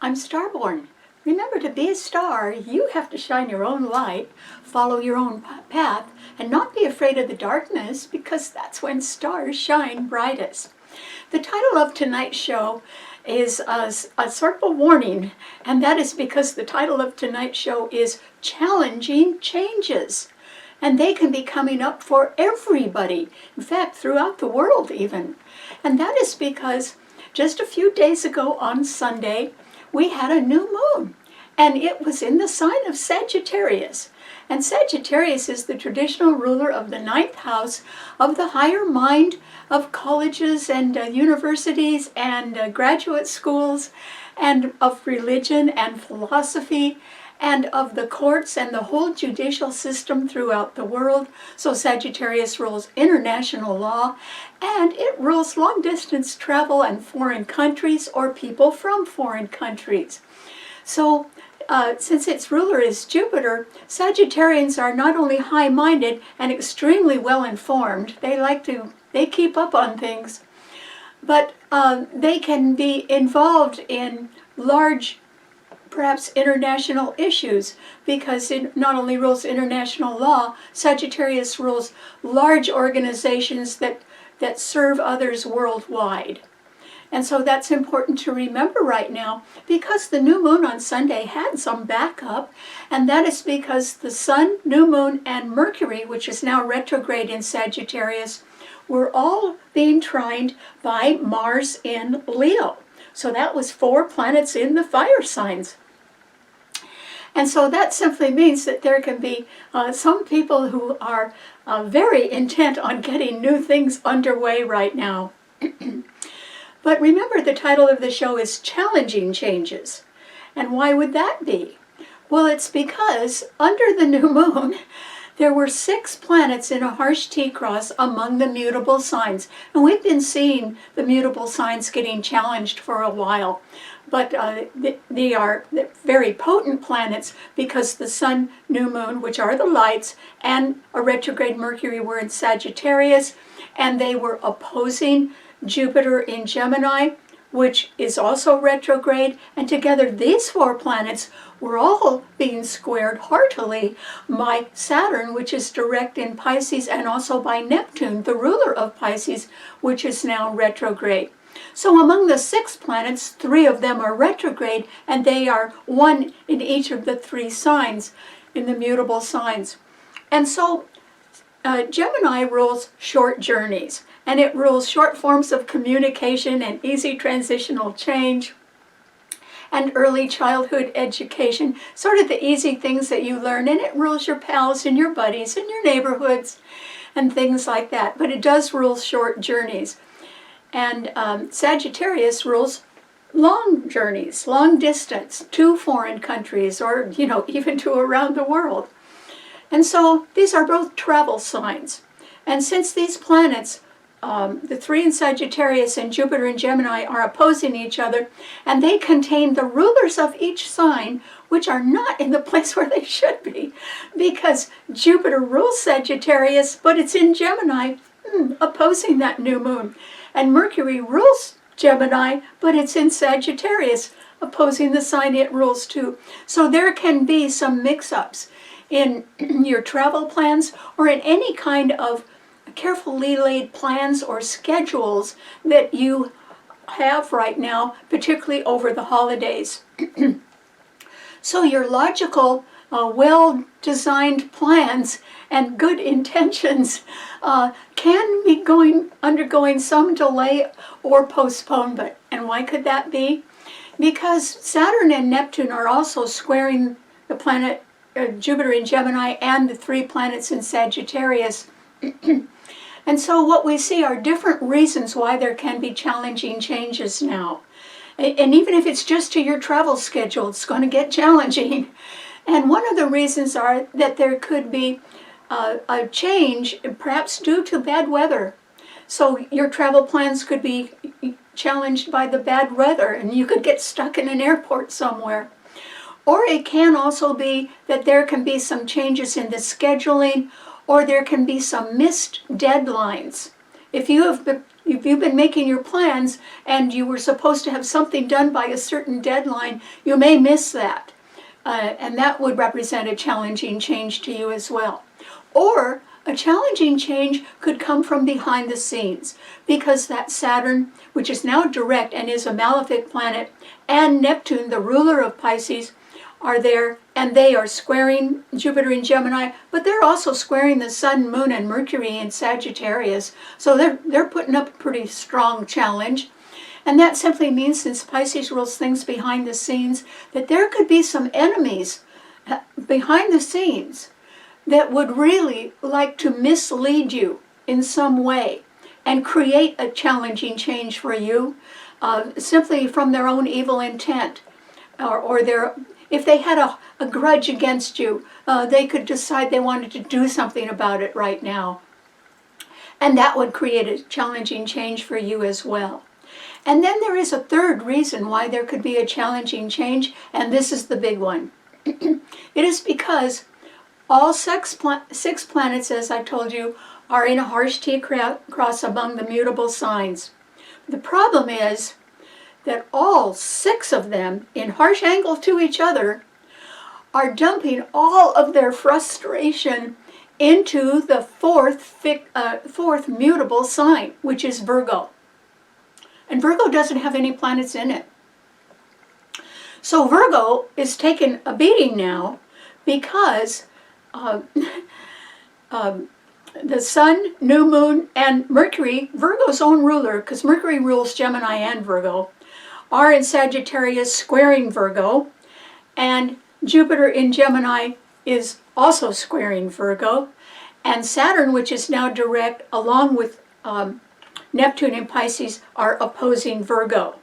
I'm Starborn. Remember, to be a star, you have to shine your own light, follow your own path, and not be afraid of the darkness, because that's when stars shine brightest. The title of tonight's show is a sort of a warning, and that is because the title of tonight's show is Challenging Changes. And they can be coming up for everybody, in fact, throughout the world even. And that is because just a few days ago on Sunday, we had a new moon, and it was in the sign of Sagittarius. And Sagittarius is the traditional ruler of the ninth house of the higher mind of colleges and universities and graduate schools, and of religion and philosophy, and of the courts and the whole judicial system throughout the world. So Sagittarius rules international law, and it rules long-distance travel and foreign countries or people from foreign countries. So since its ruler is Jupiter, Sagittarians are not only high-minded and extremely well-informed, they keep up on things, but they can be involved in large, perhaps international issues, because it not only rules international law, Sagittarius rules large organizations that serve others worldwide. And so that's important to remember right now, because the new moon on Sunday had some backup, and that is because the Sun, new moon, and Mercury, which is now retrograde in Sagittarius, were all being trined by Mars in Leo. So that was 4 planets in the fire signs. And so that simply means that there can be some people who are very intent on getting new things underway right now. But remember, the title of the show is Challenging Changes. And why would that be? Well, it's because under the new moon, there were 6 planets in a harsh T-cross among the mutable signs. And we've been seeing the mutable signs getting challenged for a while. But they are very potent planets, because the Sun, new moon, which are the lights, and a retrograde Mercury were in Sagittarius, and they were opposing Jupiter in Gemini, which is also retrograde, and together these 4 planets were all being squared heartily by Saturn, which is direct in Pisces, and also by Neptune, the ruler of Pisces, which is now retrograde. So among the 6 planets, 3 of them are retrograde, and they are 1 in each of the 3 signs in the mutable signs. And so Gemini rules short journeys, and it rules short forms of communication and easy transitional change and early childhood education, sort of the easy things that you learn, and it rules your pals and your buddies and your neighborhoods and things like that. But it does rule short journeys. And Sagittarius rules long journeys, long distance, to foreign countries, or even to around the world. And so these are both travel signs. And since these planets, the 3 in Sagittarius and Jupiter in Gemini, are opposing each other, and they contain the rulers of each sign, which are not in the place where they should be, because Jupiter rules Sagittarius, but it's in Gemini, opposing that new moon. And Mercury rules Gemini, but it's in Sagittarius, opposing the sign it rules too. So there can be some mix-ups in your travel plans, or in any kind of carefully laid plans or schedules that you have right now, particularly over the holidays. So your logical, well-designed plans and good intentions can be undergoing some delay or postponement. And why could that be? Because Saturn and Neptune are also squaring the planet Jupiter in Gemini and the 3 planets in Sagittarius. And so what we see are different reasons why there can be challenging changes now. And even if it's just to your travel schedule, it's going to get challenging. And one of the reasons are that there could be a change, perhaps due to bad weather. So your travel plans could be challenged by the bad weather, and you could get stuck in an airport somewhere. Or it can also be that there can be some changes in the scheduling, or there can be some missed deadlines. If you have if you've been making your plans and you were supposed to have something done by a certain deadline, you may miss that. And that would represent a challenging change to you as well. Or a challenging change could come from behind the scenes, because that Saturn, which is now direct and is a malefic planet, and Neptune, the ruler of Pisces, are there, and they are squaring Jupiter in Gemini, but they're also squaring the Sun, Moon, and Mercury in Sagittarius. So they're putting up a pretty strong challenge. And that simply means, since Pisces rules things behind the scenes, that there could be some enemies behind the scenes that would really like to mislead you in some way and create a challenging change for you, simply from their own evil intent, or if they had a grudge against you, they could decide they wanted to do something about it right now. And that would create a challenging change for you as well. And then there is a third reason why there could be a challenging change, and this is the big one. It is because all 6 planets, as I told you, are in a harsh T-cross among the mutable signs. The problem is that all 6 of them, in harsh angle to each other, are dumping all of their frustration into the fourth mutable sign, which is Virgo. And Virgo doesn't have any planets in it. So Virgo is taking a beating now because the Sun, New Moon, and Mercury, Virgo's own ruler, because Mercury rules Gemini and Virgo, are in Sagittarius squaring Virgo, and Jupiter in Gemini is also squaring Virgo, and Saturn, which is now direct, along with Neptune in Pisces, are opposing Virgo.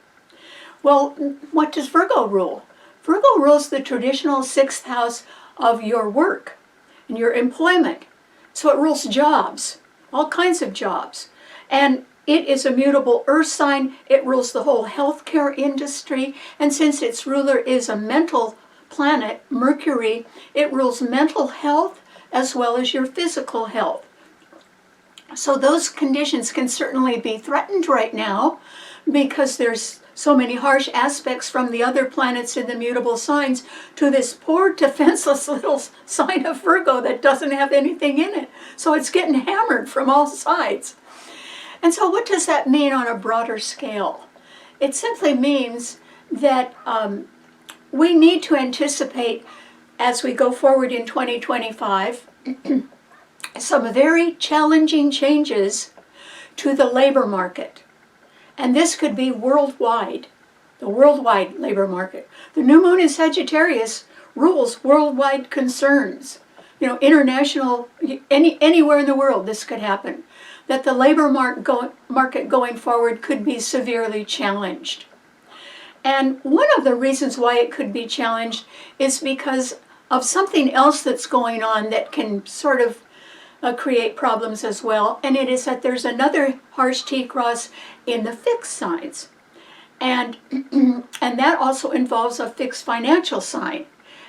Well, what does Virgo rule? Virgo rules the traditional 6th house of your work and your employment. So it rules jobs, all kinds of jobs. And it is a mutable earth sign. It rules the whole healthcare industry. And since its ruler is a mental planet, Mercury, it rules mental health as well as your physical health. So those conditions can certainly be threatened right now, because there's so many harsh aspects from the other planets in the mutable signs to this poor defenseless little sign of Virgo that doesn't have anything in it. So it's getting hammered from all sides. And so what does that mean on a broader scale? It simply means that we need to anticipate, as we go forward in 2025, some very challenging changes to the labor market. And this could be worldwide, the worldwide labor market. The new moon in Sagittarius rules worldwide concerns. You know, international, anywhere in the world this could happen. That the labor market going forward could be severely challenged. And one of the reasons why it could be challenged is because of something else that's going on that can sort of create problems as well, and it is that there's another harsh T-cross in the fixed signs, and that also involves a fixed financial sign.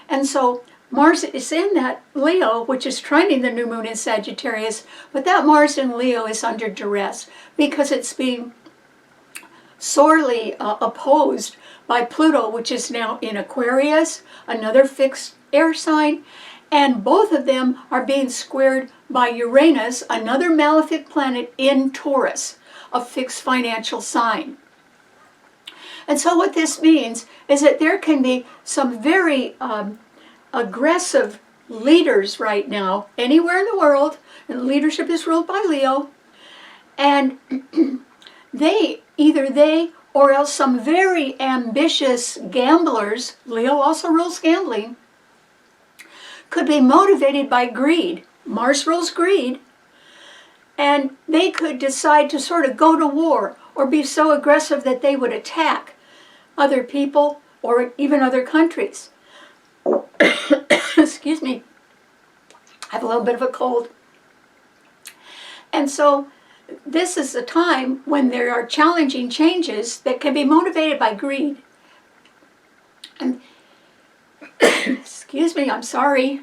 And so Mars is in that Leo, which is trining the new moon in Sagittarius, but that Mars in Leo is under duress because it's being sorely opposed by Pluto, which is now in Aquarius, another fixed air sign, and both of them are being squared by Uranus, another malefic planet in Taurus, a fixed financial sign. And so what this means is that there can be some very aggressive leaders right now, anywhere in the world, and leadership is ruled by Leo, and either they or else some very ambitious gamblers, Leo also rules gambling, could be motivated by greed. Mars rules greed. And they could decide to sort of go to war or be so aggressive that they would attack other people or even other countries. Excuse me. I have a little bit of a cold. And so this is a time when there are challenging changes that can be motivated by greed. And excuse me, I'm sorry.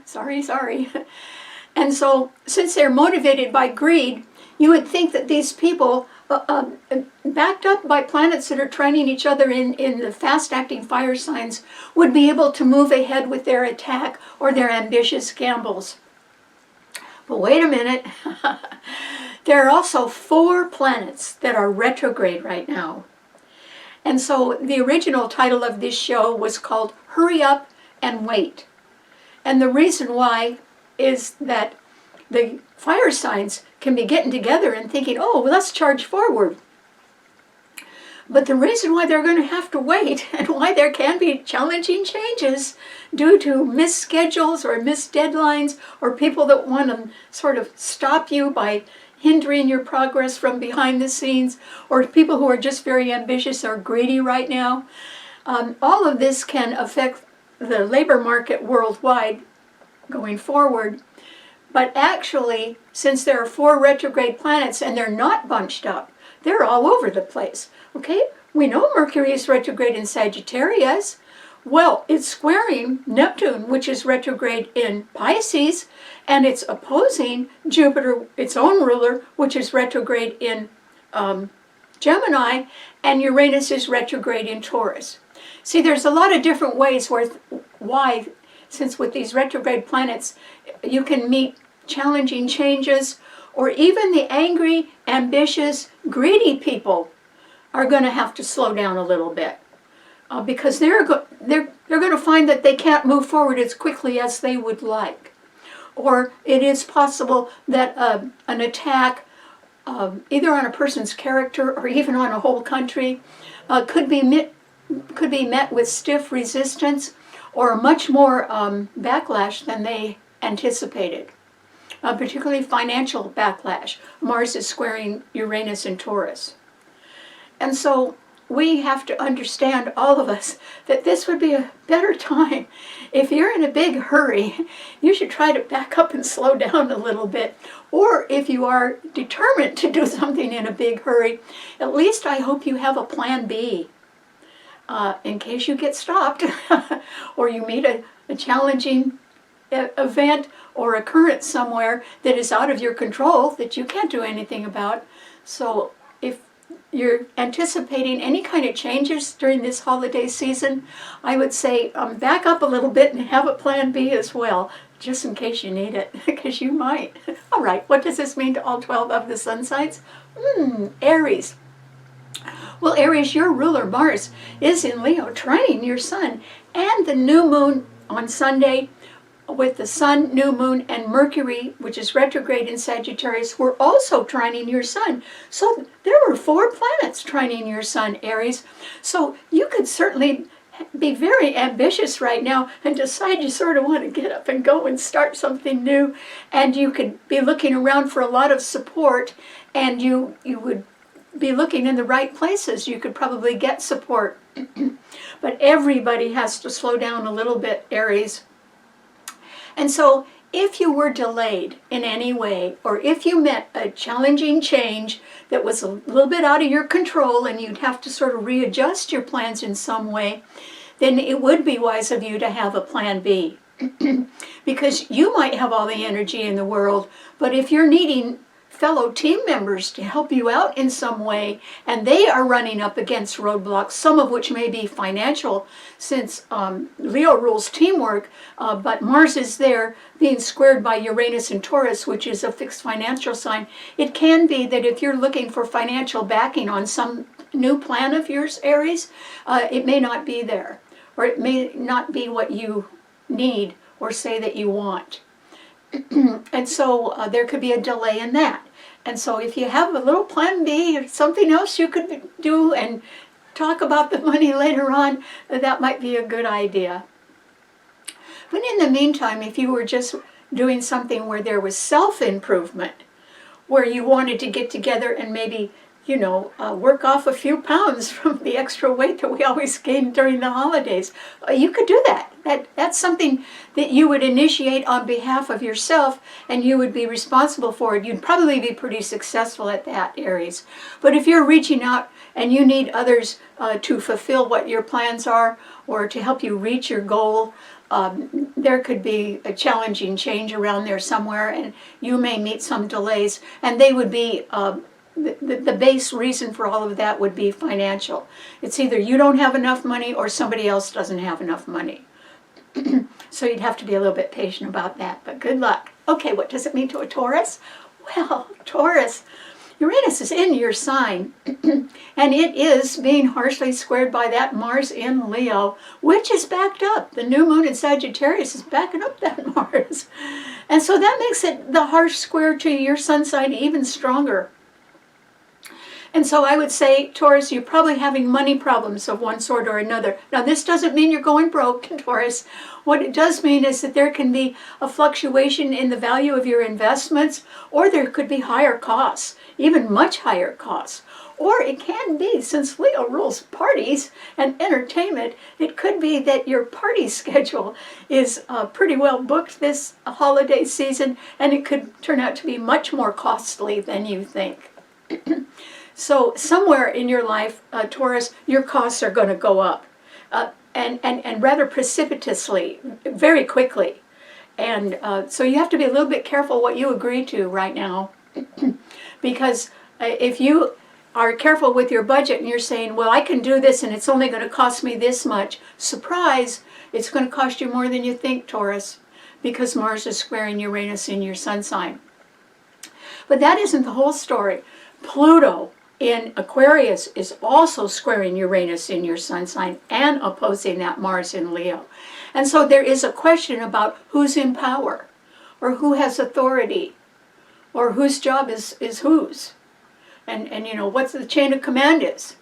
And so, since they're motivated by greed, you would think that these people backed up by planets that are trining each other in the fast-acting fire signs, would be able to move ahead with their attack or their ambitious gambles. But wait a minute. There are also 4 planets that are retrograde right now. And so the original title of this show was called Hurry Up and Wait. And the reason why is that the fire signs can be getting together and thinking, oh, well, let's charge forward. But the reason why they're going to have to wait and why there can be challenging changes due to missed schedules or missed deadlines or people that want to sort of stop you by hindering your progress from behind the scenes, or people who are just very ambitious or greedy right now. All of this can affect the labor market worldwide going forward. But actually, since there are 4 retrograde planets and they're not bunched up, they're all over the place. Okay, we know Mercury is retrograde in Sagittarius. Well, it's squaring Neptune, which is retrograde in Pisces, and it's opposing Jupiter, its own ruler, which is retrograde in Gemini, and Uranus is retrograde in Taurus. See, there's a lot of different ways why, since with these retrograde planets, you can meet challenging changes, or even the angry, ambitious, greedy people are going to have to slow down a little bit. Because they're going to find that they can't move forward as quickly as they would like. Or it is possible that an attack, either on a person's character or even on a whole country, could be met with stiff resistance or much more backlash than they anticipated. Particularly financial backlash. Mars is squaring Uranus and Taurus. And so we have to understand, all of us, that this would be a better time. If you're in a big hurry, you should try to back up and slow down a little bit. Or if you are determined to do something in a big hurry, at least I hope you have a plan B. In case you get stopped, or you meet a challenging event or occurrence somewhere that is out of your control that you can't do anything about. So if you're anticipating any kind of changes during this holiday season, I would say back up a little bit and have a plan B as well, just in case you need it, because you might. All right, what does this mean to all 12 of the sun signs? Aries. Well, Aries, your ruler, Mars, is in Leo, trining your sun, and the new moon on Sunday with the sun, new moon, and Mercury, which is retrograde in Sagittarius, were also trining your sun. So there were 4 planets trining your sun, Aries. So you could certainly be very ambitious right now and decide you sort of want to get up and go and start something new. And you could be looking around for a lot of support, and you would be looking in the right places. You could probably get support. But everybody has to slow down a little bit, Aries. And so if you were delayed in any way, or if you met a challenging change that was a little bit out of your control and you'd have to sort of readjust your plans in some way, then it would be wise of you to have a plan B. Because you might have all the energy in the world, but if you're needing fellow team members to help you out in some way, and they are running up against roadblocks, some of which may be financial, since Leo rules teamwork, but Mars is there being squared by Uranus and Taurus, which is a fixed financial sign. It can be that if you're looking for financial backing on some new plan of yours, Aries, it may not be there, or it may not be what you need or say that you want. And so there could be a delay in that. And so if you have a little plan B or something else you could do and talk about the money later on, that might be a good idea. But in the meantime, if you were just doing something where there was self-improvement, where you wanted to get together and maybe, work off a few pounds from the extra weight that we always gain during the holidays, you could do that. That's something that you would initiate on behalf of yourself, and you would be responsible for it. You'd probably be pretty successful at that, Aries. But if you're reaching out and you need others to fulfill what your plans are, or to help you reach your goal, there could be a challenging change around there somewhere, and you may meet some delays, and they would be the base reason for all of that would be financial. It's either you don't have enough money or somebody else doesn't have enough money. So you'd have to be a little bit patient about that, but good luck. Okay, what does it mean to a Taurus? Well, Taurus, Uranus is in your sign, and it is being harshly squared by that Mars in Leo, which is backed up. The new moon in Sagittarius is backing up that Mars. And so that makes it, the harsh square to your sun sign, even stronger. And so I would say, Taurus, you're probably having money problems of one sort or another. Now, this doesn't mean you're going broke, Taurus. What it does mean is that there can be a fluctuation in the value of your investments, or there could be higher costs, even much higher costs. Or it can be, since Leo rules parties and entertainment, it could be that your party schedule is pretty well booked this holiday season, and it could turn out to be much more costly than you think. So somewhere in your life, Taurus, your costs are going to go up, and rather precipitously, very quickly. And so you have to be a little bit careful what you agree to right now, because if you are careful with your budget and you're saying, well, I can do this and it's only going to cost me this much, surprise, it's going to cost you more than you think, Taurus, because Mars is squaring Uranus in your sun sign. But that isn't the whole story. Pluto in Aquarius is also squaring Uranus in your sun sign and opposing that Mars in Leo. And so there is a question about who's in power, or who has authority, or whose job is whose, and you know, what the chain of command is.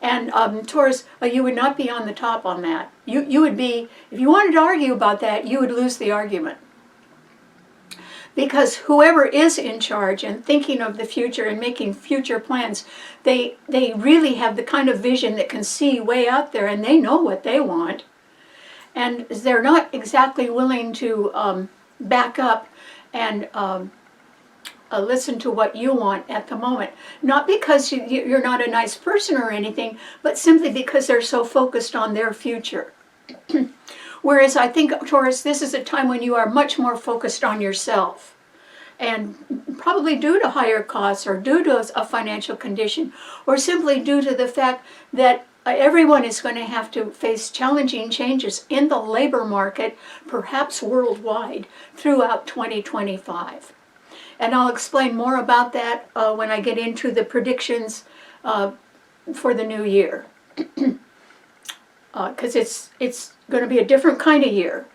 And Taurus, you would not be on the top on that. You would be, if you wanted to argue about that, you would lose the argument. Because whoever is in charge and thinking of the future and making future plans, they really have the kind of vision that can see way out there, and they know what they want. And they're not exactly willing to back up and listen to what you want at the moment. Not because you're not a nice person or anything, but simply because they're so focused on their future. Whereas I think, Taurus, this is a time when you are much more focused on yourself. And probably due to higher costs, or due to a financial condition, or simply due to the fact that everyone is going to have to face challenging changes in the labor market, perhaps worldwide, throughout 2025. And I'll explain more about that when I get into the predictions for the new year. Because it's going to be a different kind of year,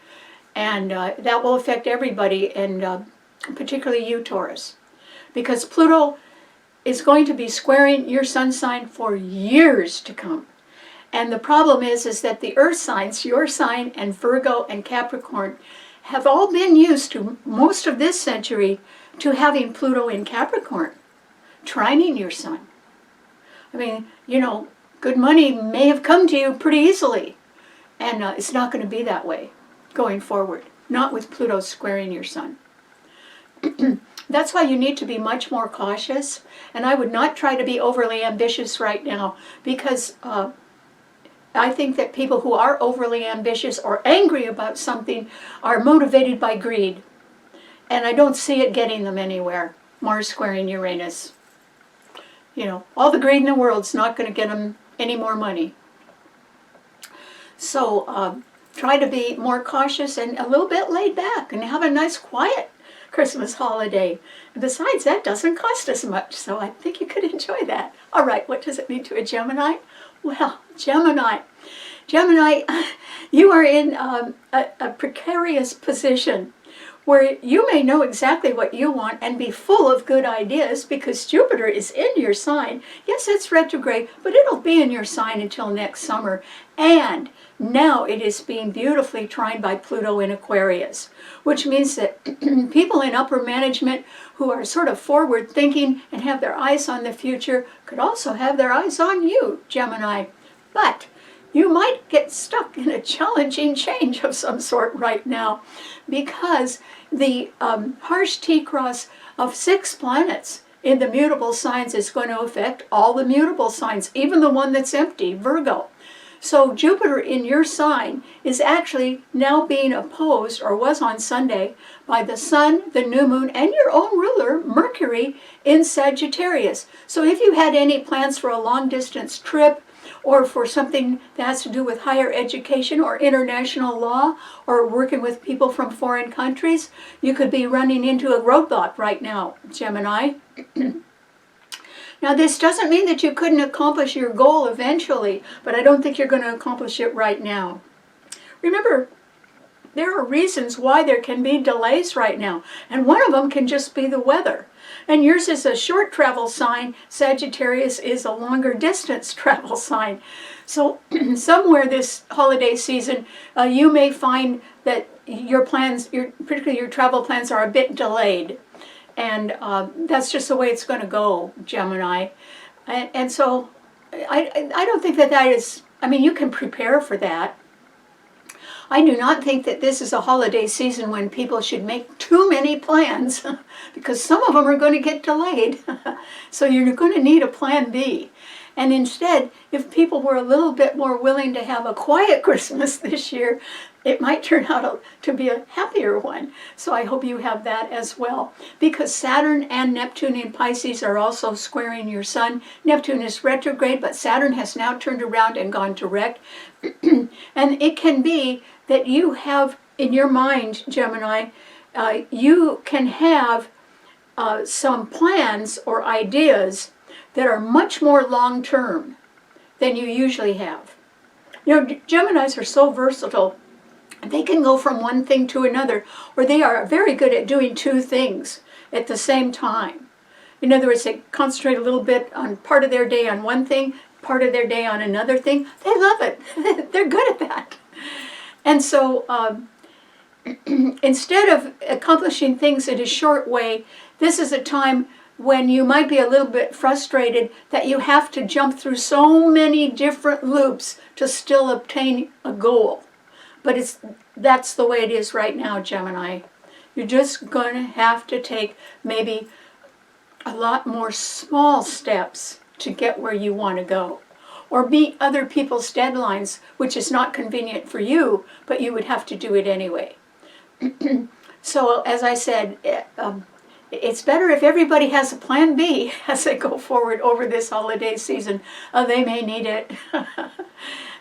and that will affect everybody, and particularly you, Taurus, because Pluto is going to be squaring your sun sign for years to come. And the problem is that the earth signs, your sign and Virgo and Capricorn, have all been used to most of this century to having Pluto in Capricorn, trining your sun. I mean, you know, good money may have come to you pretty easily, and it's not going to be that way going forward, not with Pluto squaring your sun. That's why you need to be much more cautious, and I would not try to be overly ambitious right now, because I think that people who are overly ambitious or angry about something are motivated by greed, and I don't see it getting them anywhere. Mars squaring Uranus. You know, all the greed in the world's not going to get them any more money. So try to be more cautious and a little bit laid back and have a nice quiet Christmas holiday. Besides, that doesn't cost as much, so I think you could enjoy that. All right, what does it mean to a Gemini? Well, Gemini, you are in a precarious position where you may know exactly what you want and be full of good ideas because Jupiter is in your sign. Yes, it's retrograde, but it'll be in your sign until next summer. And now it is being beautifully trined by Pluto in Aquarius, which means that people in upper management who are sort of forward thinking and have their eyes on the future could also have their eyes on you, Gemini. But you might get stuck in a challenging change of some sort right now, because the harsh T-cross of 6 planets in the mutable signs is going to affect all the mutable signs, even the one that's empty, Virgo. So Jupiter in your sign is actually now being opposed, or was on Sunday, by the Sun, the new moon, and your own ruler, Mercury, in Sagittarius. So if you had any plans for a long distance trip, or for something that has to do with higher education or international law, or working with people from foreign countries, you could be running into a roadblock right now, Gemini. Now, this doesn't mean that you couldn't accomplish your goal eventually, but I don't think you're going to accomplish it right now. Remember, there are reasons why there can be delays right now, and one of them can just be the weather. And yours is a short travel sign. Sagittarius is a longer distance travel sign. So somewhere this holiday season, you may find that your plans, particularly your travel plans, are a bit delayed. And that's just the way it's going to go, Gemini. And so I don't think that is, I mean, you can prepare for that. I do not think that this is a holiday season when people should make too many plans because some of them are going to get delayed. So you're going to need a plan B. And instead, if people were a little bit more willing to have a quiet Christmas this year, it might turn out to be a happier one. So I hope you have that as well. Because Saturn and Neptune in Pisces are also squaring your Sun. Neptune is retrograde, but Saturn has now turned around and gone direct. And it can be that you have in your mind, Gemini, you can have some plans or ideas that are much more long-term than you usually have. You know, Geminis are so versatile. They can go from one thing to another, or they are very good at doing two things at the same time. In other words, they concentrate a little bit on part of their day on one thing, part of their day on another thing. They love it. They're good at that. And so instead of accomplishing things in a short way, this is a time when you might be a little bit frustrated that you have to jump through so many different loops to still obtain a goal. But that's the way it is right now, Gemini. You're just going to have to take maybe a lot more small steps to get where you want to go. Or meet other people's deadlines, which is not convenient for you, but you would have to do it anyway. So, as I said, it's better if everybody has a plan B as they go forward over this holiday season. They may need it.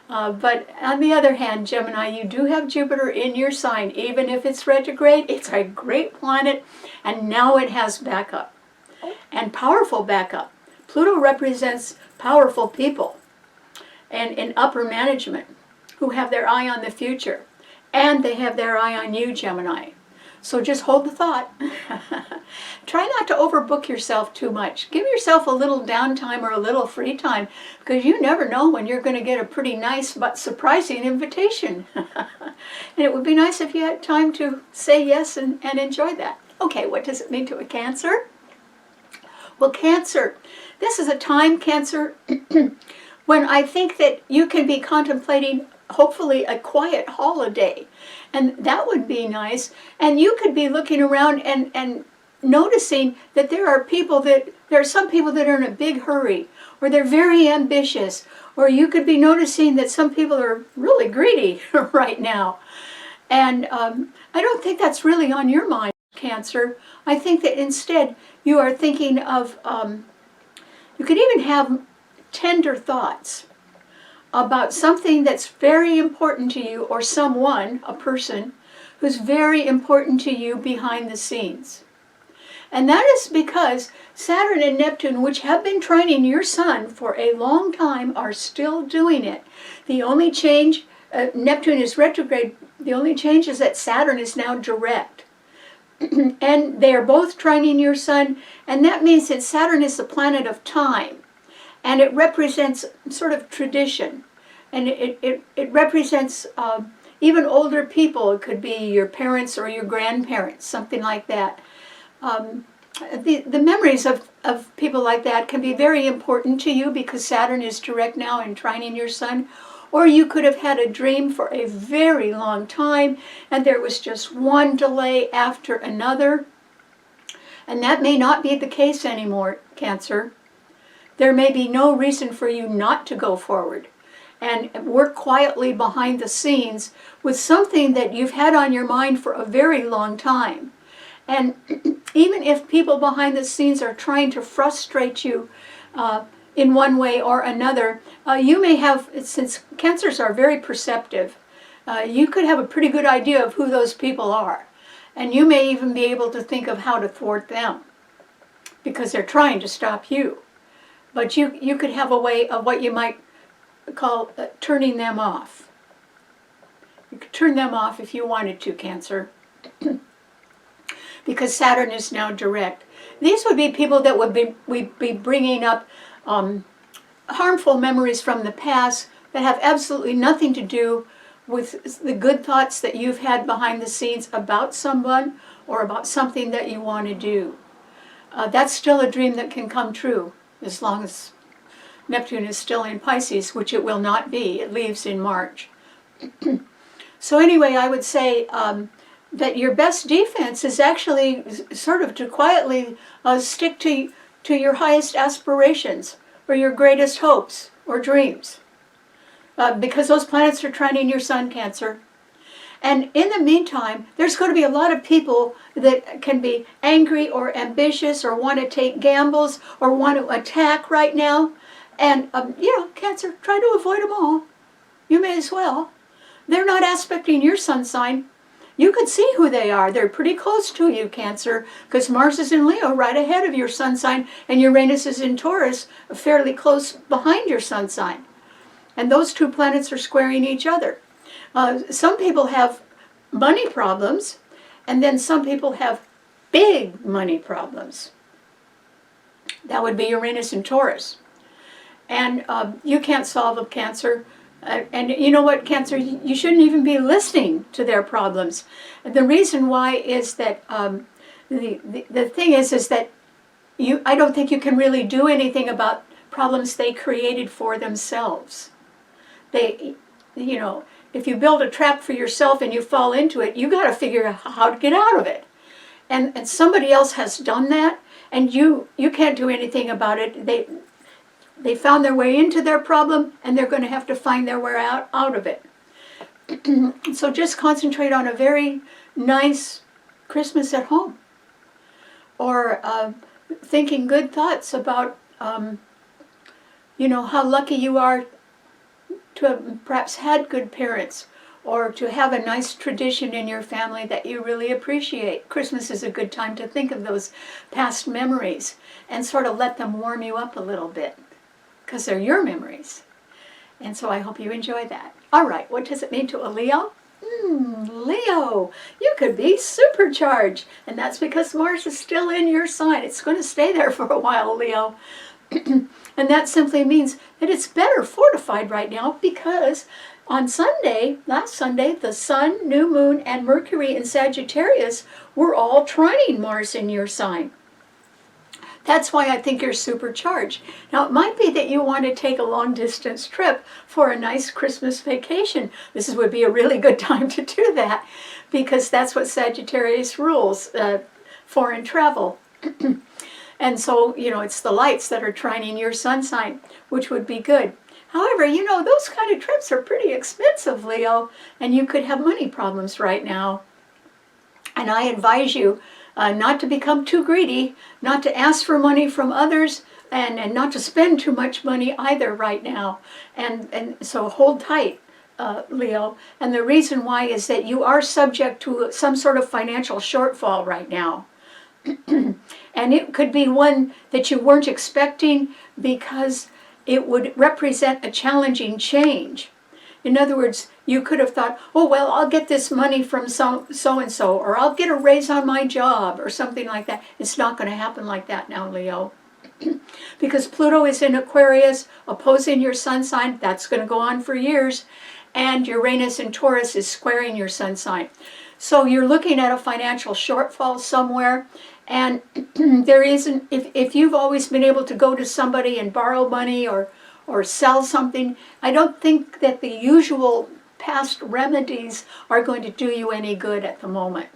But on the other hand, Gemini, you do have Jupiter in your sign. Even if it's retrograde, it's a great planet, and now it has backup, and powerful backup. Pluto represents powerful people and in upper management who have their eye on the future, and they have their eye on you, Gemini. So just hold the thought. Try not to overbook yourself too much. Give yourself a little downtime or a little free time, because you never know when you're going to get a pretty nice but surprising invitation. And it would be nice if you had time to say yes and enjoy that. Okay, what does it mean to a Cancer? Well, Cancer, this is a time, Cancer, when I think that you can be contemplating hopefully a quiet holiday, and that would be nice. And you could be looking around and noticing that there are some people that are in a big hurry, or they're very ambitious, or you could be noticing that some people are really greedy right now. And I don't think that's really on your mind, Cancer. I think that instead you are thinking of, you could even have tender thoughts about something that's very important to you, or someone, a person, who's very important to you behind the scenes. And that is because Saturn and Neptune, which have been trining your Sun for a long time, are still doing it. The only change, Neptune is retrograde, the only change is that Saturn is now direct. And they are both trining your Sun, and that means that Saturn is the planet of time. And it represents sort of tradition. And it represents even older people. It could be your parents or your grandparents, something like that. The memories of people like that can be very important to you because Saturn is direct now and trining your Sun. Or you could have had a dream for a very long time and there was just one delay after another. And that may not be the case anymore, Cancer. There may be no reason for you not to go forward. and work quietly behind the scenes with something that you've had on your mind for a very long time. And even if people behind the scenes are trying to frustrate you in one way or another, you may have, since Cancers are very perceptive, you could have a pretty good idea of who those people are. And you may even be able to think of how to thwart them, because they're trying to stop you. But you could have a way of what you might call turning them off. You could turn them off if you wanted to, Cancer. Because Saturn is now direct. These would be people that would be bringing up harmful memories from the past that have absolutely nothing to do with the good thoughts that you've had behind the scenes about someone or about something that you want to do. That's still a dream that can come true as long as Neptune is still in Pisces, which it will not be. It leaves in March. So anyway, I would say that your best defense is actually sort of to quietly stick to your highest aspirations or your greatest hopes or dreams. Because those planets are trining your sun, Cancer. And in the meantime, there's going to be a lot of people that can be angry or ambitious or want to take gambles or want to attack right now. And, Cancer, try to avoid them all. You may as well. They're not aspecting your sun sign. You could see who they are. They're pretty close to you, Cancer, because Mars is in Leo right ahead of your sun sign, and Uranus is in Taurus fairly close behind your sun sign. And those two planets are squaring each other. Some people have money problems, and then some people have big money problems. That would be Uranus and Taurus. And you can't solve them, Cancer. And you know what, Cancer? You shouldn't even be listening to their problems. The reason why is that the thing is that I don't think you can really do anything about problems they created for themselves. If you build a trap for yourself and you fall into it, you got to figure out how to get out of it. And somebody else has done that, and you can't do anything about it. They found their way into their problem, and they're going to have to find their way out of it. So just concentrate on a very nice Christmas at home. Or thinking good thoughts about, how lucky you are to have perhaps had good parents, or to have a nice tradition in your family that you really appreciate. Christmas is a good time to think of those past memories and sort of let them warm you up a little bit, because they're your memories. And so I hope you enjoy that. All right, what does it mean to a Leo? Leo, you could be supercharged. And that's because Mars is still in your sign. It's going to stay there for a while, Leo. And that simply means that it's better fortified right now, because on Sunday, last Sunday, the Sun, New Moon, and Mercury in Sagittarius were all trining Mars in your sign. That's why I think you're supercharged. Now, it might be that you want to take a long-distance trip for a nice Christmas vacation. This would be a really good time to do that, because that's what Sagittarius rules, foreign travel. And so, it's the lights that are trining your sun sign, which would be good. However, those kind of trips are pretty expensive, Leo, and you could have money problems right now. And I advise you not to become too greedy, not to ask for money from others, and not to spend too much money either right now. And so hold tight, Leo. And the reason why is that you are subject to some sort of financial shortfall right now. And it could be one that you weren't expecting, because it would represent a challenging change. In other words, you could have thought, oh, well, I'll get this money from so-and-so, or I'll get a raise on my job, or something like that. It's not going to happen like that now, Leo. Because Pluto is in Aquarius, opposing your sun sign. That's going to go on for years. And Uranus in Taurus is squaring your sun sign. So you're looking at a financial shortfall somewhere. And there isn't, if you've always been able to go to somebody and borrow money or sell something, I don't think that the usual past remedies are going to do you any good at the moment.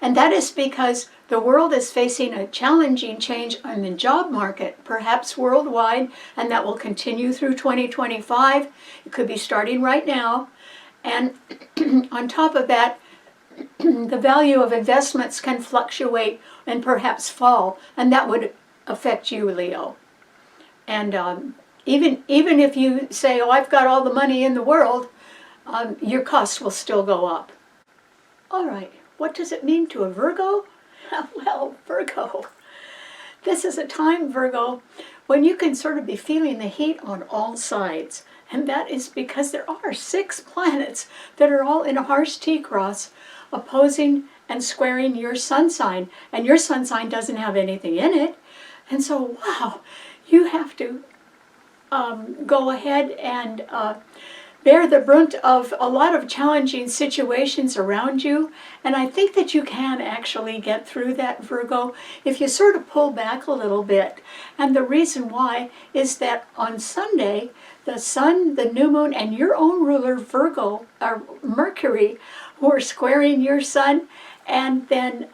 And that is because the world is facing a challenging change on the job market, perhaps worldwide, and that will continue through 2025. It could be starting right now. And on top of that, the value of investments can fluctuate and perhaps fall, and that would affect you, Leo. And even if you say, oh, I've got all the money in the world, your costs will still go up. All right, what does it mean to a Virgo? Well, Virgo, this is a time, Virgo, when you can sort of be feeling the heat on all sides. And that is because there are 6 planets that are all in a harsh T-cross, opposing and squaring your sun sign. And your sun sign doesn't have anything in it. And so, wow, you have to go ahead and bear the brunt of a lot of challenging situations around you. And I think that you can actually get through that, Virgo, if you sort of pull back a little bit. And the reason why is that on Sunday, the sun, the new moon, and your own ruler, Virgo, or Mercury, were squaring your sun. And then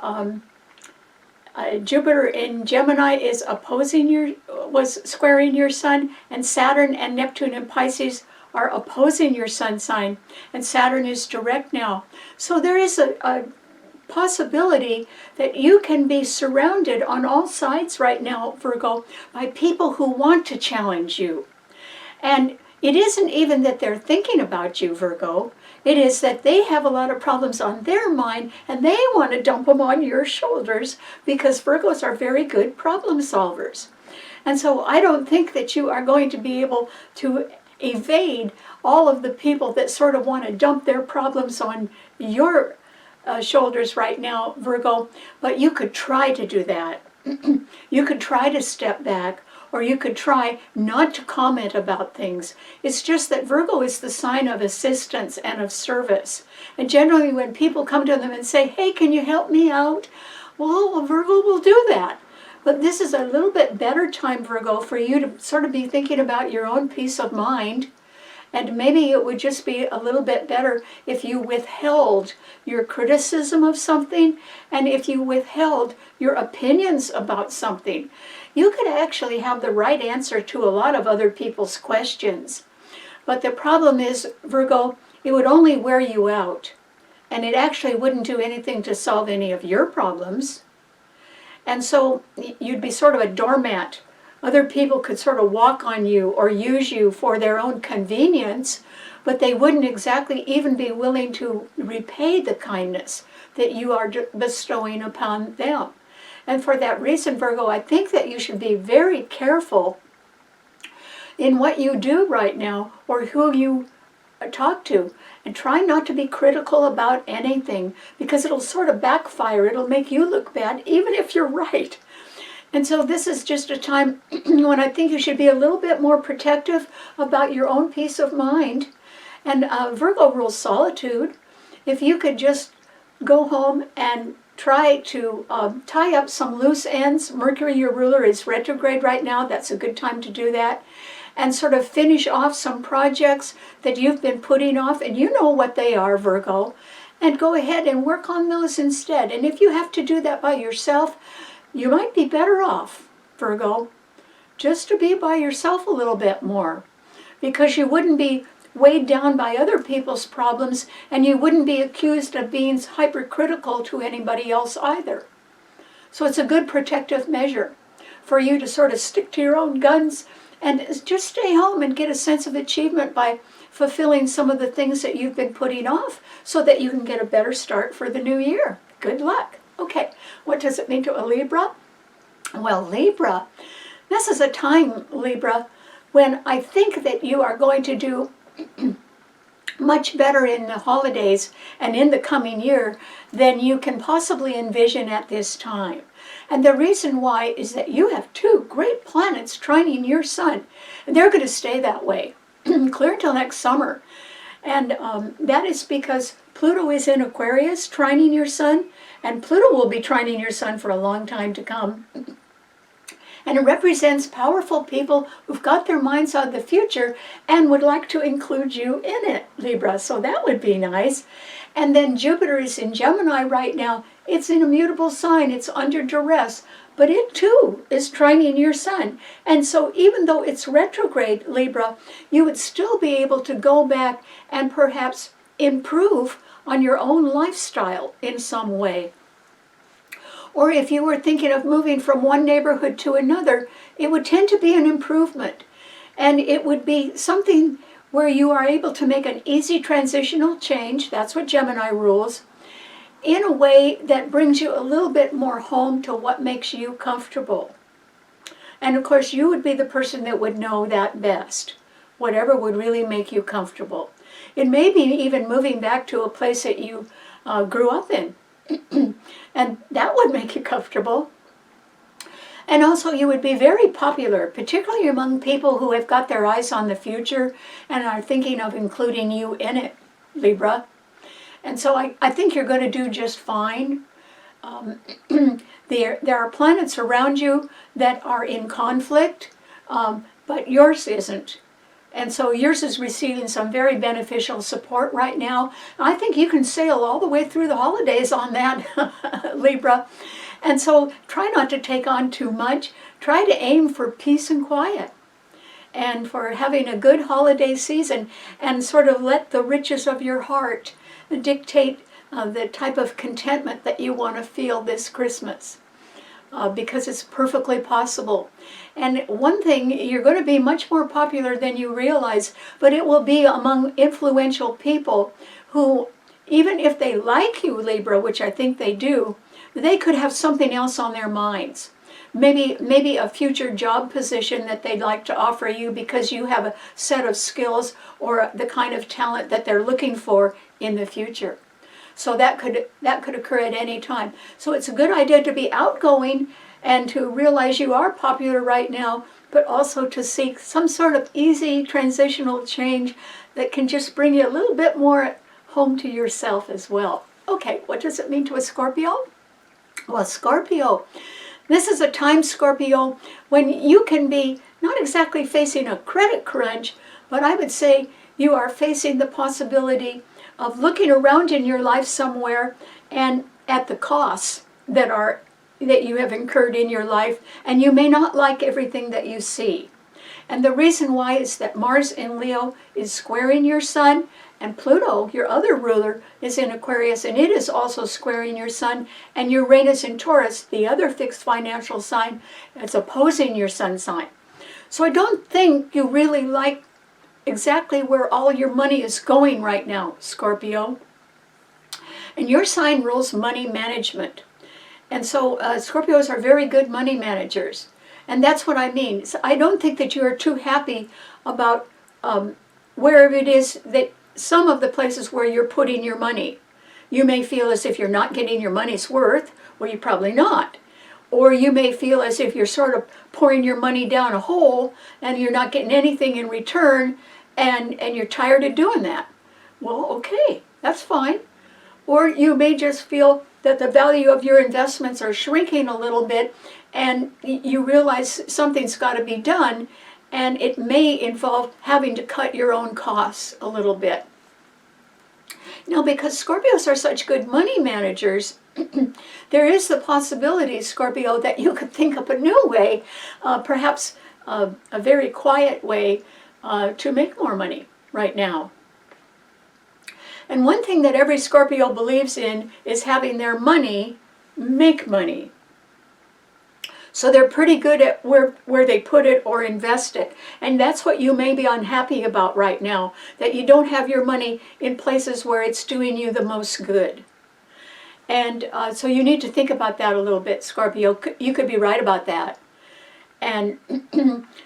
Jupiter in Gemini is was squaring your sun, and Saturn and Neptune in Pisces are opposing your sun sign, and Saturn is direct now. So there is a possibility that you can be surrounded on all sides right now, Virgo, by people who want to challenge you. And it isn't even that they're thinking about you, Virgo. It is that they have a lot of problems on their mind, and they want to dump them on your shoulders, because Virgos are very good problem solvers. And so I don't think that you are going to be able to evade all of the people that sort of want to dump their problems on your shoulders right now, Virgo, but you could try to do that. You could try to step back, or you could try not to comment about things. It's just that Virgo is the sign of assistance and of service. And generally when people come to them and say, hey, can you help me out? Well, Virgo will do that. But this is a little bit better time, Virgo, for you to sort of be thinking about your own peace of mind. And maybe it would just be a little bit better if you withheld your criticism of something, and if you withheld your opinions about something. You could actually have the right answer to a lot of other people's questions. But the problem is, Virgo, it would only wear you out. And it actually wouldn't do anything to solve any of your problems. And so you'd be sort of a doormat. Other people could sort of walk on you or use you for their own convenience, but they wouldn't exactly even be willing to repay the kindness that you are bestowing upon them. And for that reason, Virgo, I think that you should be very careful in what you do right now or who you talk to. And try not to be critical about anything, because it'll sort of backfire. It'll make you look bad, even if you're right. And so this is just a time when I think you should be a little bit more protective about your own peace of mind. And Virgo rules solitude. If you could just go home and try to tie up some loose ends. Mercury, your ruler, is retrograde right now. That's a good time to do that. And sort of finish off some projects that you've been putting off, and you know what they are, Virgo, and go ahead and work on those instead. And if you have to do that by yourself, you might be better off, Virgo, just to be by yourself a little bit more, because you wouldn't be weighed down by other people's problems, and you wouldn't be accused of being hypercritical to anybody else either. So it's a good protective measure for you to sort of stick to your own guns and just stay home and get a sense of achievement by fulfilling some of the things that you've been putting off, so that you can get a better start for the new year. Good luck. Okay, what does it mean to a Libra? Well, Libra, this is a time, Libra, when I think that you are going to do much better in the holidays and in the coming year than you can possibly envision at this time. And the reason why is that you have 2 great planets trining your sun. And they're going to stay that way, clear until next summer. And that is because Pluto is in Aquarius, trining your sun, and Pluto will be trining your sun for a long time to come. And it represents powerful people who've got their minds on the future and would like to include you in it, Libra. So that would be nice. And then Jupiter is in Gemini right now. It's in a mutable sign. It's under duress. But it too is trining your sun. And so even though it's retrograde, Libra, you would still be able to go back and perhaps improve on your own lifestyle in some way. Or if you were thinking of moving from one neighborhood to another, it would tend to be an improvement. And it would be something where you are able to make an easy transitional change, that's what Gemini rules, in a way that brings you a little bit more home to what makes you comfortable. And of course, you would be the person that would know that best, whatever would really make you comfortable. It may be even moving back to a place that you grew up in. And that would make you comfortable. And also you would be very popular, particularly among people who have got their eyes on the future and are thinking of including you in it, Libra. And so I think you're going to do just fine. There are planets around you that are in conflict, but yours isn't. And so yours is receiving some very beneficial support right now. I think you can sail all the way through the holidays on that, Libra. And so try not to take on too much. Try to aim for peace and quiet and for having a good holiday season, and sort of let the riches of your heart dictate the type of contentment that you want to feel this Christmas. Because it's perfectly possible. And one thing, you're going to be much more popular than you realize, but it will be among influential people who, even if they like you, Libra, which I think they do, they could have something else on their minds. Maybe a future job position that they'd like to offer you because you have a set of skills or the kind of talent that they're looking for in the future. So that could occur at any time. So it's a good idea to be outgoing and to realize you are popular right now, but also to seek some sort of easy transitional change that can just bring you a little bit more home to yourself as well. Okay, what does it mean to a Scorpio? Well, Scorpio, this is a time, Scorpio, when you can be not exactly facing a credit crunch, but I would say you are facing the possibility of looking around in your life somewhere and at the costs that you have incurred in your life, and you may not like everything that you see. And the reason why is that Mars in Leo is squaring your sun, and Pluto, your other ruler, is in Aquarius, and it is also squaring your sun, and Uranus in Taurus, the other fixed financial sign, is opposing your sun sign. So I don't think you really like exactly where all your money is going right now, Scorpio. And your sign rules money management. And so Scorpios are very good money managers. And that's what I mean. So I don't think that you are too happy about wherever it is that some of the places where you're putting your money. You may feel as if you're not getting your money's worth, or you're probably not. Or you may feel as if you're sort of pouring your money down a hole and you're not getting anything in return, and you're tired of doing that. Well, okay, that's fine. Or you may just feel that the value of your investments are shrinking a little bit, and you realize something's got to be done, and it may involve having to cut your own costs a little bit. Now, because Scorpios are such good money managers, there is the possibility, Scorpio, that you could think up a new way, perhaps a very quiet way to make more money right now. And one thing that every Scorpio believes in is having their money make money. So they're pretty good at where they put it or invest it. And that's what you may be unhappy about right now, that you don't have your money in places where it's doing you the most good. And so you need to think about that a little bit, Scorpio. You could be right about that. And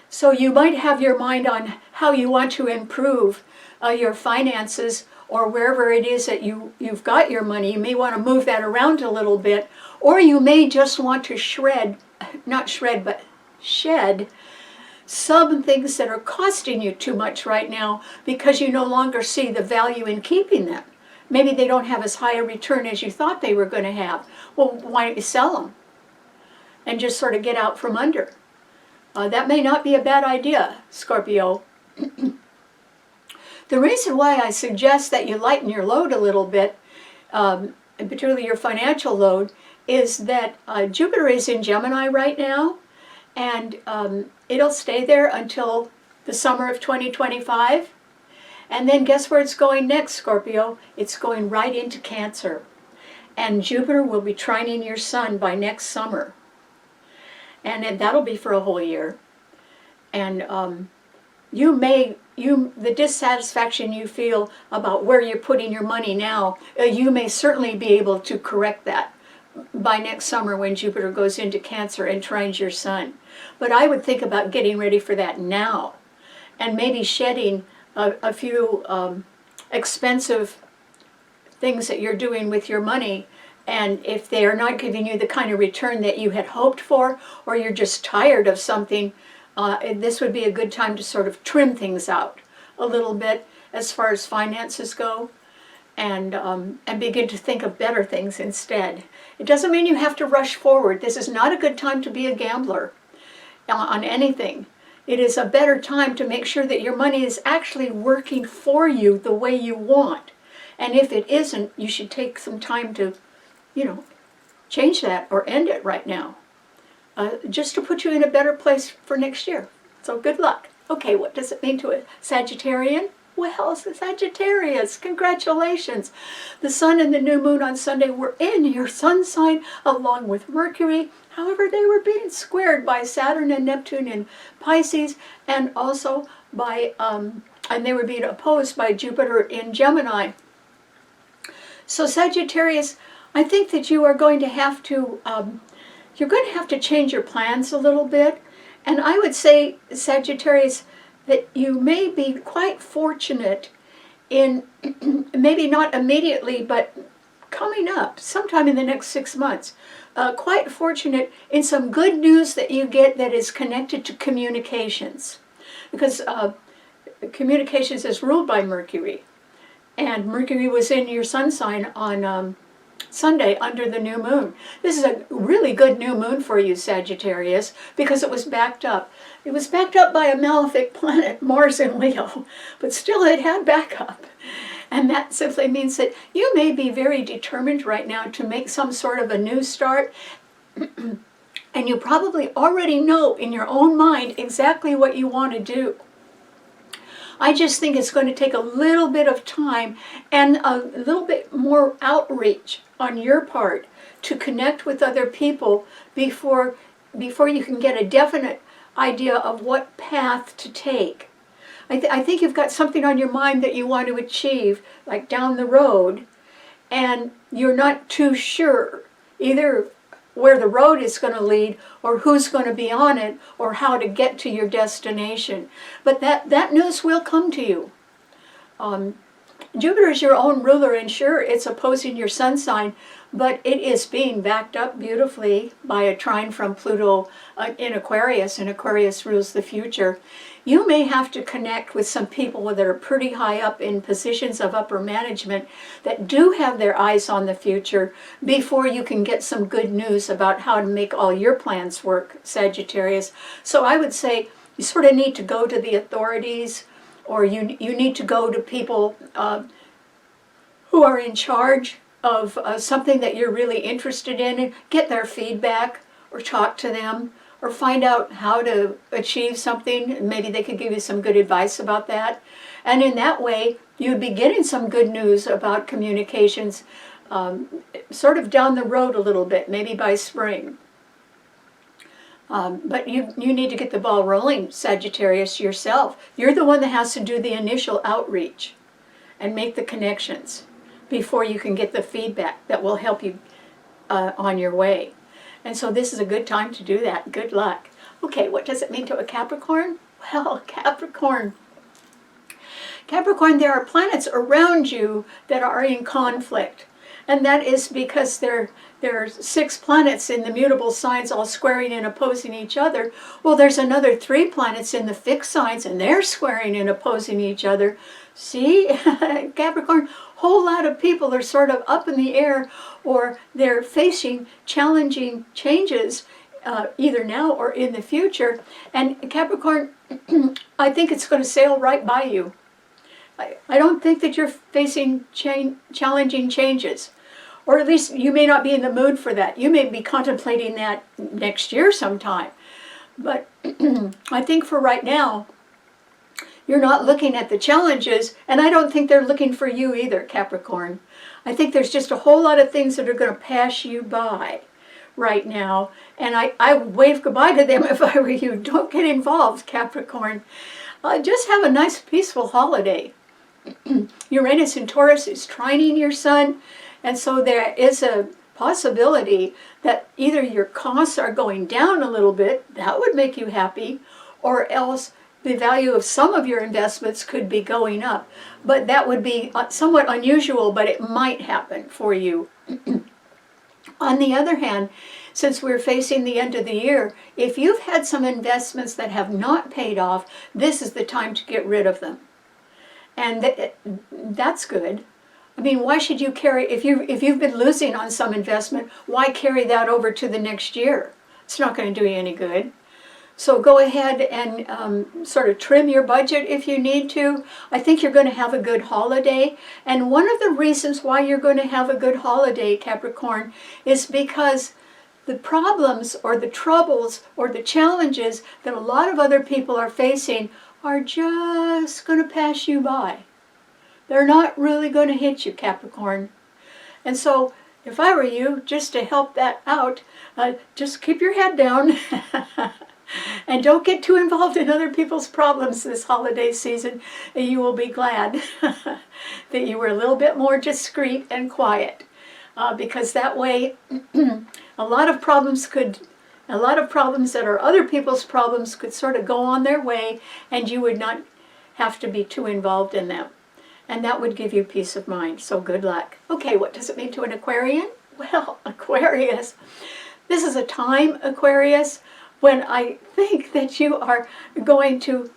so you might have your mind on how you want to improve your finances, or wherever it is that you've got your money. You may want to move that around a little bit, or you may just want to shed some things that are costing you too much right now because you no longer see the value in keeping them. Maybe they don't have as high a return as you thought they were going to have. Well, why don't you sell them and just sort of get out from under? That may not be a bad idea, Scorpio. The reason why I suggest that you lighten your load a little bit, and particularly your financial load, is that Jupiter is in Gemini right now, and it'll stay there until the summer of 2025. And then guess where it's going next, Scorpio? It's going right into Cancer. And Jupiter will be trining your sun by next summer. And that'll be for a whole year. And the dissatisfaction you feel about where you're putting your money now, you may certainly be able to correct that by next summer when Jupiter goes into Cancer and trines your sun. But I would think about getting ready for that now, and maybe shedding a few expensive things that you're doing with your money. And if they are not giving you the kind of return that you had hoped for, or you're just tired of something, this would be a good time to sort of trim things out a little bit as far as finances go, and begin to think of better things instead. It doesn't mean you have to rush forward. This is not a good time to be a gambler on anything. It is a better time to make sure that your money is actually working for you the way you want. And if it isn't, you should take some time to, change that or end it right now. Just to put you in a better place for next year. So good luck. Okay, what does it mean to a Sagittarian? Well, Sagittarius, congratulations. The sun and the new moon on Sunday were in your sun sign along with Mercury. However, they were being squared by Saturn and Neptune in Pisces, and also by, and they were being opposed by Jupiter in Gemini. So Sagittarius, I think that you are going to have to, change your plans a little bit. And I would say, Sagittarius, that you may be quite fortunate in, maybe not immediately, but coming up sometime in the next 6 months, quite fortunate in some good news that you get that is connected to communications. Because communications is ruled by Mercury. And Mercury was in your sun sign on Sunday under the new moon. This is a really good new moon for you, Sagittarius, because it was backed up. It was backed up by a malefic planet, Mars in Leo, but still it had backup. And that simply means that you may be very determined right now to make some sort of a new start, and you probably already know in your own mind exactly what you want to do. I just think it's going to take a little bit of time and a little bit more outreach on your part to connect with other people before you can get a definite idea of what path to take. I think you've got something on your mind that you want to achieve, like down the road, and you're not too sure either where the road is going to lead, or who's going to be on it, or how to get to your destination. But that news will come to you. Jupiter is your own ruler, and sure, it's opposing your sun sign, but it is being backed up beautifully by a trine from Pluto in Aquarius, and Aquarius rules the future. You may have to connect with some people that are pretty high up in positions of upper management that do have their eyes on the future before you can get some good news about how to make all your plans work, Sagittarius. So I would say you sort of need to go to the authorities, or you need to go to people who are in charge of something that you're really interested in, and get their feedback, or talk to them, or find out how to achieve something. Maybe they could give you some good advice about that. And in that way, you'd be getting some good news about communications sort of down the road a little bit, maybe by spring. But you need to get the ball rolling, Sagittarius, yourself. You're the one that has to do the initial outreach and make the connections before you can get the feedback that will help you on your way. And so this is a good time to do that. Good luck. Okay, what does it mean to a Capricorn? Well, Capricorn, there are planets around you that are in conflict. And that is because there are 6 planets in the mutable signs all squaring and opposing each other. Well, there's another 3 planets in the fixed signs, and they're squaring and opposing each other. See, Capricorn, whole lot of people are sort of up in the air, or they're facing challenging changes either now or in the future. And Capricorn, I think it's going to sail right by you. I don't think that you're facing challenging changes. Or at least you may not be in the mood for that. You may be contemplating that next year sometime. But I think for right now, you're not looking at the challenges, and I don't think they're looking for you either, Capricorn. I think there's just a whole lot of things that are going to pass you by right now, and I would wave goodbye to them if I were you. Don't get involved, Capricorn. Just have a nice, peaceful holiday. Uranus in Taurus is trining your sun, and so there is a possibility that either your costs are going down a little bit, that would make you happy, or else the value of some of your investments could be going up. But that would be somewhat unusual, but it might happen for you. On the other hand, since we're facing the end of the year, if you've had some investments that have not paid off, this is the time to get rid of them. And that's good. I mean, why should you carry, if you've been losing on some investment, why carry that over to the next year? It's not going to do you any good. So go ahead and sort of trim your budget if you need to. I think you're going to have a good holiday. And one of the reasons why you're going to have a good holiday, Capricorn, is because the problems or the troubles or the challenges that a lot of other people are facing are just going to pass you by. They're not really going to hit you, Capricorn. And so if I were you, just to help that out, just keep your head down. And don't get too involved in other people's problems this holiday season. You will be glad that you were a little bit more discreet and quiet, because that way a lot of problems that are other people's problems could sort of go on their way, and you would not have to be too involved in them. And that would give you peace of mind. So good luck. Okay, what does it mean to an Aquarian? Well, Aquarius, this is a time, Aquarius, when I think that you are going to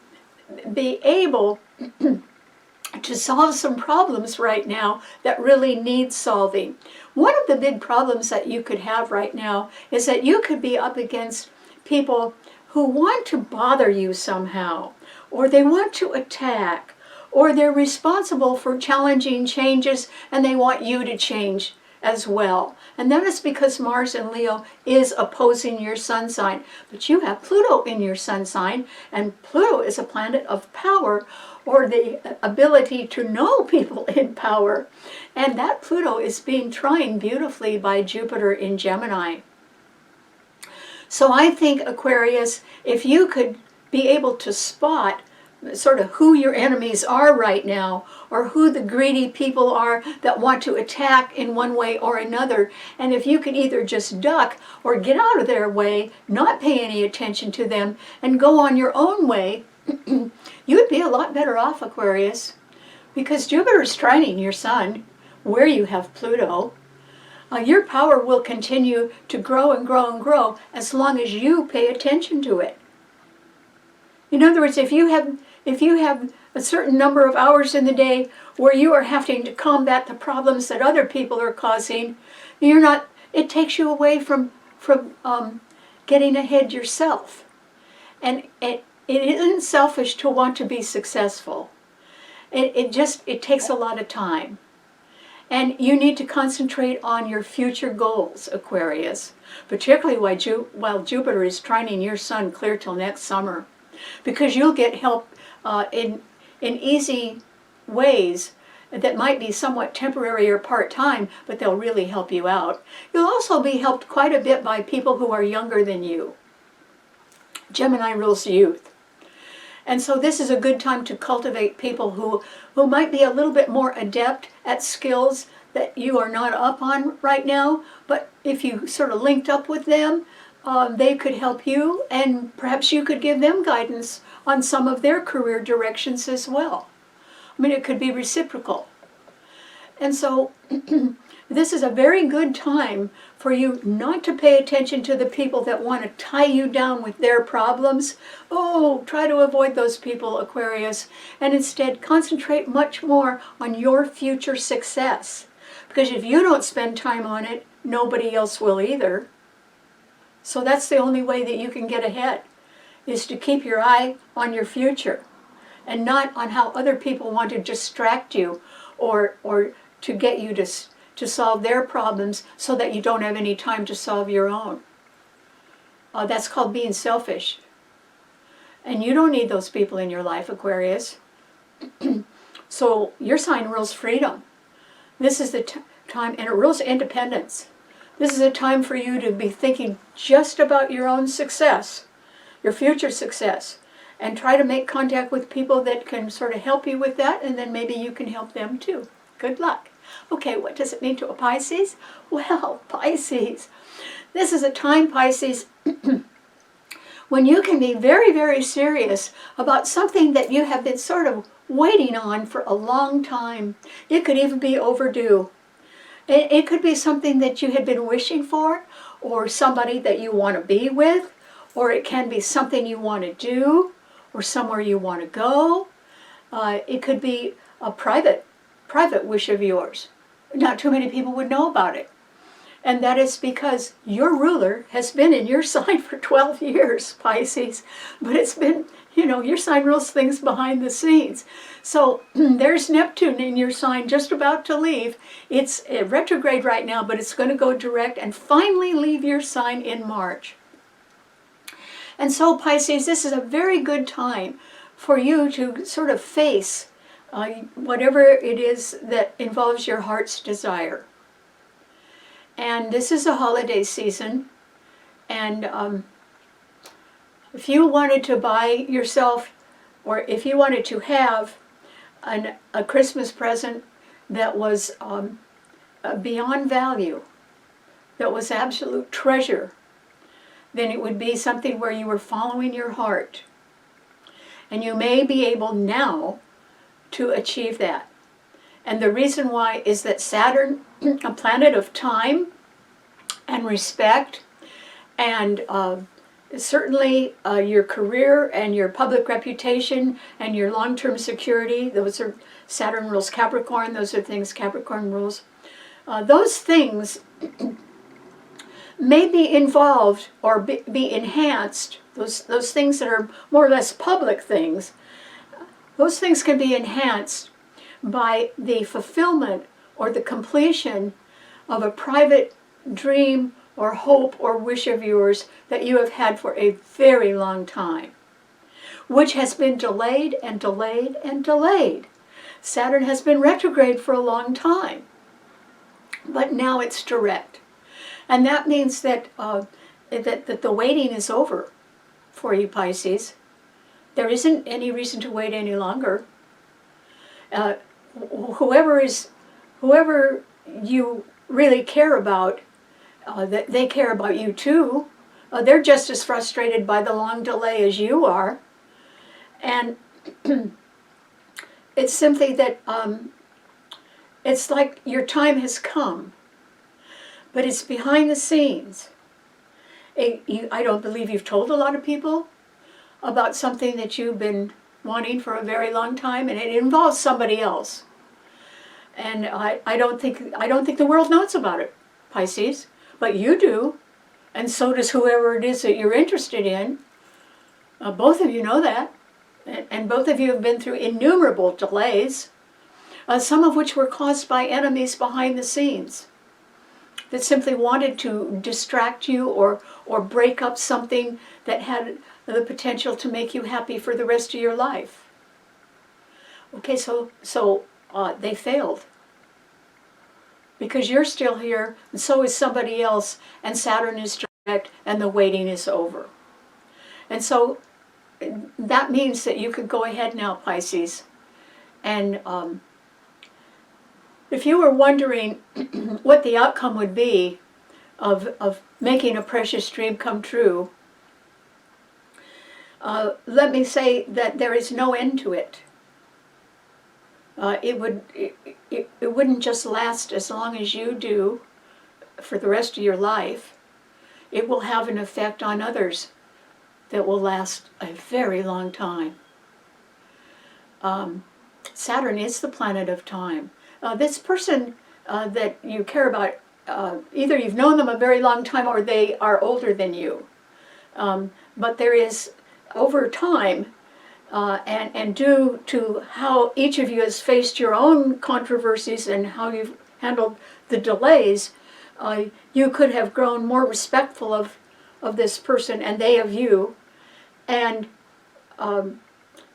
be able to solve some problems right now that really need solving. One of the big problems that you could have right now is that you could be up against people who want to bother you somehow, or they want to attack, or they're responsible for challenging changes and they want you to change as well. And that is because Mars in Leo is opposing your sun sign. But you have Pluto in your sun sign, and Pluto is a planet of power, or the ability to know people in power. And that Pluto is being trined beautifully by Jupiter in Gemini. So I think, Aquarius, if you could be able to spot sort of who your enemies are right now, or who the greedy people are that want to attack in one way or another, and if you could either just duck or get out of their way, not pay any attention to them, and go on your own way, you'd be a lot better off, Aquarius, because Jupiter is trining your sun where you have Pluto. Your power will continue to grow and grow and grow as long as you pay attention to it. In other words, if you have a certain number of hours in the day where you are having to combat the problems that other people are causing, it takes you away from getting ahead yourself. And it isn't selfish to want to be successful. It takes a lot of time. And you need to concentrate on your future goals, Aquarius, particularly while Jupiter is trining your sun clear till next summer, because you'll get help in easy ways that might be somewhat temporary or part-time, but they'll really help you out. You'll also be helped quite a bit by people who are younger than you. Gemini rules youth. And so this is a good time to cultivate people who might be a little bit more adept at skills that you are not up on right now, but if you sort of linked up with them, they could help you, and perhaps you could give them guidance on some of their career directions as well. I mean, it could be reciprocal. And so this is a very good time for you not to pay attention to the people that want to tie you down with their problems. Oh, try to avoid those people, Aquarius, and instead concentrate much more on your future success. Because if you don't spend time on it, nobody else will either. So that's the only way that you can get ahead, is to keep your eye on your future and not on how other people want to distract you or to get you to solve their problems so that you don't have any time to solve your own. That's called being selfish. And you don't need those people in your life, Aquarius. So your sign rules freedom. This is the time, and it rules independence. This is a time for you to be thinking just about your own success, your future success, and try to make contact with people that can sort of help you with that, and then maybe you can help them too. Good luck. Okay, what does it mean to a Pisces? Well, Pisces, this is a time, Pisces, when you can be very, very serious about something that you have been sort of waiting on for a long time. It could even be overdue. It could be something that you had been wishing for, or somebody that you want to be with, or it can be something you want to do, or somewhere you want to go. It could be a private wish of yours. Not too many people would know about it. And that is because your ruler has been in your sign for 12 years, Pisces. But it's been, your sign rules things behind the scenes. So there's Neptune in your sign just about to leave. It's retrograde right now, but it's going to go direct and finally leave your sign in March. And so, Pisces, this is a very good time for you to sort of face whatever it is that involves your heart's desire. And this is a holiday season, and if you wanted to buy yourself, or if you wanted to have a Christmas present that was beyond value, that was absolute treasure, then it would be something where you were following your heart. And you may be able now to achieve that. And the reason why is that Saturn, a planet of time and respect, and certainly your career and your public reputation and your long-term security, those are Saturn rules Capricorn, those are things Capricorn rules. Those things may be involved or be enhanced, those things that are more or less public things, those things can be enhanced by the fulfillment or the completion of a private dream or hope or wish of yours that you have had for a very long time, which has been delayed and delayed and delayed. Saturn has been retrograde for a long time, but now it's direct. And that means that, that the waiting is over for you, Pisces. There isn't any reason to wait any longer. Whoever you really care about, that they care about you too. They're just as frustrated by the long delay as you are. And it's simply that it's like your time has come, but it's behind the scenes. I don't believe you've told a lot of people about something that you've been wanting for a very long time, and it involves somebody else. And I don't think the world knows about it, Pisces, but you do, and so does whoever it is that you're interested in. Both of you know that, and both of you have been through innumerable delays, some of which were caused by enemies behind the scenes that simply wanted to distract you or break up something that had the potential to make you happy for the rest of your life. Okay, so they failed. Because you're still here, and so is somebody else, and Saturn is direct, and the waiting is over. And so that means that you could go ahead now, Pisces. And if you were wondering what the outcome would be of making a precious dream come true, let me say that there is no end to it. It wouldn't just last as long as you do for the rest of your life. It will have an effect on others that will last a very long time. Saturn is the planet of time. This person that you care about either you've known them a very long time or they are older than you. But there is, over time, and due to how each of you has faced your own controversies and how you've handled the delays, you could have grown more respectful of this person and they of you. And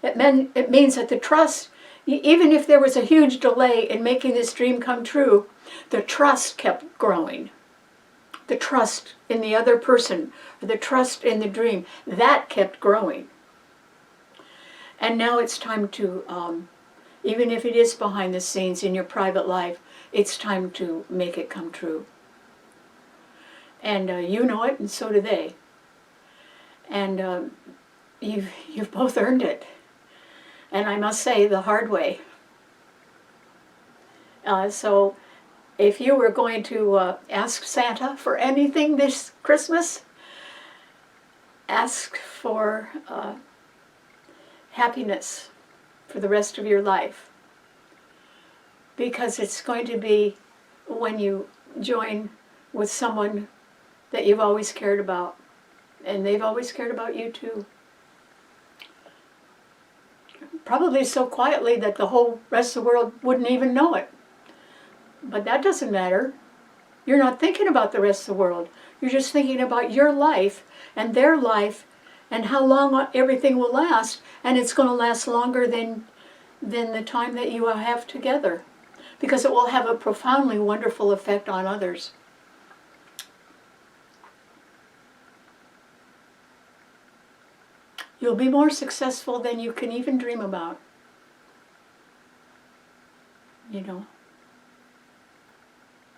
it means that the trust, even if there was a huge delay in making this dream come true, the trust kept growing. The trust in the other person, or the trust in the dream, that kept growing. And now it's time to, even if it is behind the scenes in your private life, it's time to make it come true. And you know it, and so do they. And you've both earned it. And I must say, the hard way. So if you were going to ask Santa for anything this Christmas, ask for happiness for the rest of your life. Because it's going to be when you join with someone that you've always cared about. And they've always cared about you too. Probably so quietly that the whole rest of the world wouldn't even know it. But that doesn't matter. You're not thinking about the rest of the world. You're just thinking about your life and their life and how long everything will last. And it's going to last longer than the time that you have together. Because it will have a profoundly wonderful effect on others. You'll be more successful than you can even dream about. You know.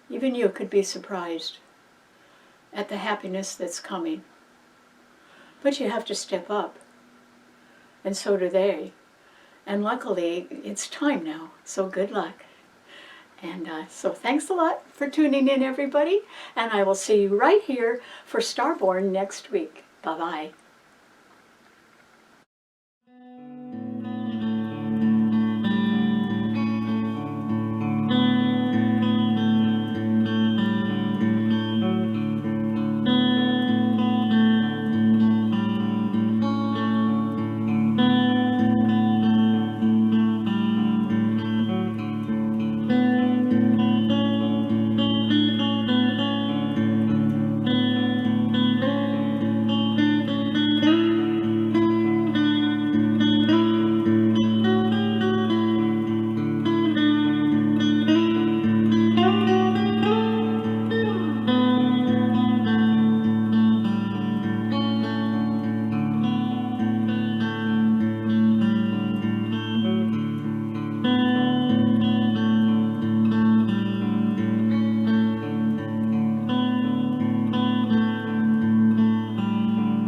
Even you could be surprised at the happiness that's coming. But you have to step up. And so do they. And luckily, it's time now. So good luck. And so thanks a lot for tuning in, everybody. And I will see you right here for STARBORN next week. Bye-bye.